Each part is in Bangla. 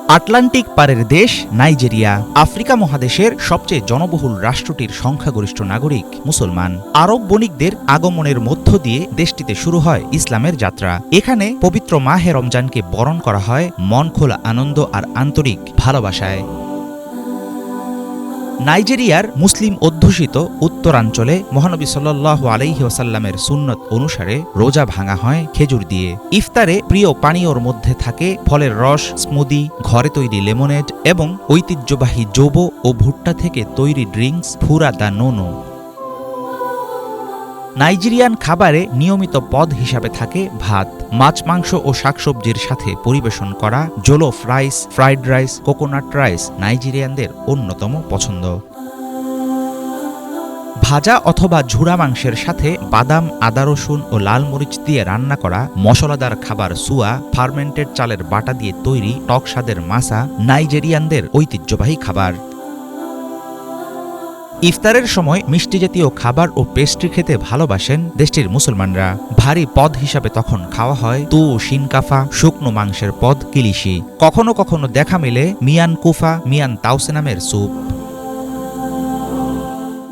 আটলান্টিক পারের দেশ নাইজেরিয়া আফ্রিকা মহাদেশের সবচেয়ে জনবহুল রাষ্ট্রটির সংখ্যাগরিষ্ঠ নাগরিক মুসলমান। আরব বণিকদের আগমনের মধ্য দিয়ে দেশটিতে শুরু হয় ইসলামের যাত্রা। এখানে পবিত্র মাহে রমজানকে বরণ করা হয় মন খোলা আনন্দ আর আন্তরিক ভালোবাসায়। নাইজেরিয়ার মুসলিম অধ্যুষিত উত্তরাঞ্চলে মহানবী সাল্লাল্লাহু আলাইহি ওয়াসাল্লামের সুন্নত অনুসারে রোজা ভাঙা হয় খেজুর দিয়ে। ইফতারে প্রিয় পানীয়র মধ্যে থাকে ফলের রস, স্মুদি, ঘরে তৈরি লেমনেড এবং ঐতিহ্যবাহী জোবো ও ভুট্টা থেকে তৈরি ড্রিঙ্কস ফুরা দা নোনো। নাইজেরিয়ান খাবারে নিয়মিত পদ হিসাবে থাকে ভাত, মাছ, মাংস ও শাকসবজির সাথে পরিবেশন করা jollof rice, fried rice, coconut rice নাইজেরিয়ানদের অন্যতম পছন্দ। ভাজা অথবা ঝুরা মাংসের সাথে বাদাম, আদা, রসুন ও লাল মরিচ দিয়ে রান্না করা মশলাদার খাবার সুয়া, ফার্মেন্টেড চালের বাটা দিয়ে তৈরি টক স্বাদের মাসা নাইজেরিয়ানদের ঐতিহ্যবাহী খাবার। ইফতারের সময় মিষ্টি জাতীয় খাবার ও পেস্ট্রি খেতে ভালোবাসেন দেশটির মুসলমানরা। ভারী পদ হিসাবে তখন খাওয়া হয় তু শিনকাফা, শুকনো মাংসের পদ কিলিশি। কখনো কখনো দেখা মেলে মিয়ান কুফা, মিয়ান তাউসে নামের স্যুপ।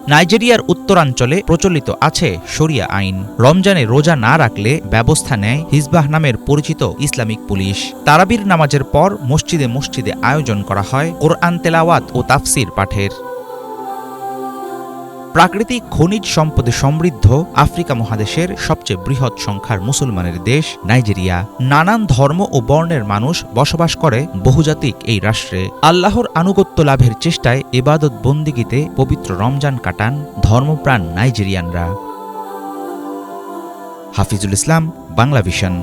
নাইজেরিয়ার উত্তরাঞ্চলে প্রচলিত আছে শরিয়া আইন। রমজানে রোজা না রাখলে ব্যবস্থা নেয় হিজবাহ নামের পরিচিত ইসলামিক পুলিশ। তারাবির নামাজের পর মসজিদে মসজিদে আয়োজন করা হয় কোরআন তেলাওয়াত ও তাফসির পাঠের। প্রাকৃতিক খনিজ সম্পদে সমৃদ্ধ আফ্রিকা মহাদেশের সবচেয়ে বৃহৎ সংখ্যার মুসলমানের দেশ নাইজেরিয়া। নানান ধর্ম ও বর্ণের মানুষ বসবাস করে বহুজাতিক এই রাষ্ট্রে। আল্লাহর আনুগত্য লাভের চেষ্টায় ইবাদত বন্দিগিতে পবিত্র রমজান কাটান ধর্মপ্রাণ নাইজেরিয়ানরা। হাফিজুল ইসলাম, বাংলা ভিশন।